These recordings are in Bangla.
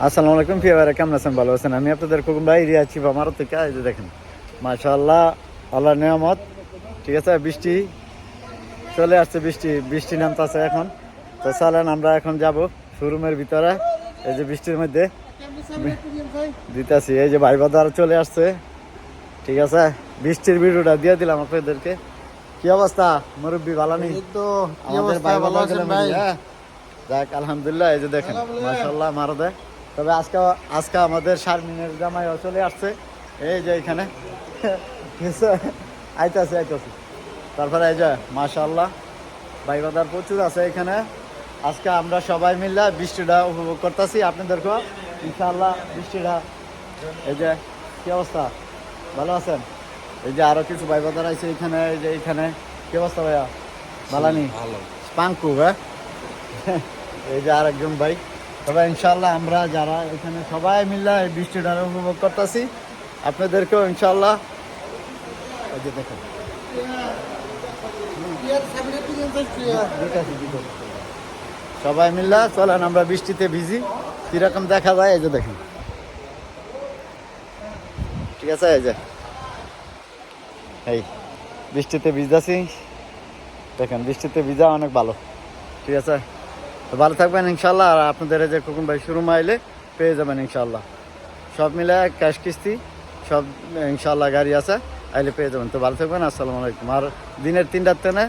আসসালামু আলাইকুম প্রিয় ভাইরা, কেমন আছেন? ভালো আছেন? আমি আপনাদের খোকন ভাই রিয়া আছি ভারত থেকে। এই যে দেখেন, মাশাআল্লাহ, আল্লাহর নিয়ামত। ঠিক আছে, বৃষ্টি চলে আসছে, বৃষ্টি নামতেছে এখন। তো চলেন আমরা এখন যাব শোরুমের ভিতরে। এই যে বৃষ্টির মধ্যে দিতেছি, এই যে ভাই বাজার চলে আসছে। ঠিক আছে, বৃষ্টির ভিডিওটা দিয়ে দিলাম আপনাদেরকে। কি অবস্থা মুরব্বী? ভালো নেই তো আমাদের ভাই বাজার গেলাম। হ্যাঁ, যাক আলহামদুলিল্লাহ। এই যে দেখেন মাশাআল্লাহ মারদে। তবে আজকে আমাদের শারমিনের জামাইও চলে আসছে। এই যে এখানে আইতাছে। তারপরে এই যে মাশাআল্লাহ ভাই বাজার প্রচুর আছে এখানে। আজকে আমরা সবাই মিলে বৃষ্টিটা উপভোগ করতেছি, আপনাদেরকেও ইনশাআল্লাহ বৃষ্টিটা। এই যে কি অবস্থা, ভালো আছেন? এই যে আরো কিছু ভাই বাজার আছে এখানে। এই যে এখানে কি অবস্থা ভাইয়া? ভালানি পাঙ্কু হ্যাঁ এই যে আরেকজন ভাই। তবে ইনশাল্লাহ আমরা যারা এখানে সবাই মিলে এই বৃষ্টিটা উপভোগ করতেছি, আপনাদেরকেও ইনশাল্লাহ। এই যে দেখেন সবাই মিল্লা চলেন আমরা বৃষ্টিতে ভিজি, কিরকম দেখা যায়। এই যে দেখেন, ঠিক আছে, এই যে এই বৃষ্টিতে ভিজতেছি। দেখেন বৃষ্টিতে ভিজা অনেক ভালো। ঠিক আছে, তো ভালো থাকবেন ইনশাল্লাহ। আর আপনাদের এই যে খোকন ভাই শোরুম আইলে পেয়ে যাবেন ইনশাল্লাহ। সব মিলে ক্যাশ কিস্তি সব ইনশাল্লাহ গাড়ি আছে, আইলে পেয়ে যাবেন। তো ভালো থাকবেন, আসসালামু আলাইকুম। আর দিনের 3টার থেকে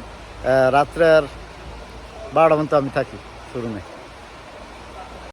রাত্রের 12টা পর্যন্ত আমি থাকি শোরুমে।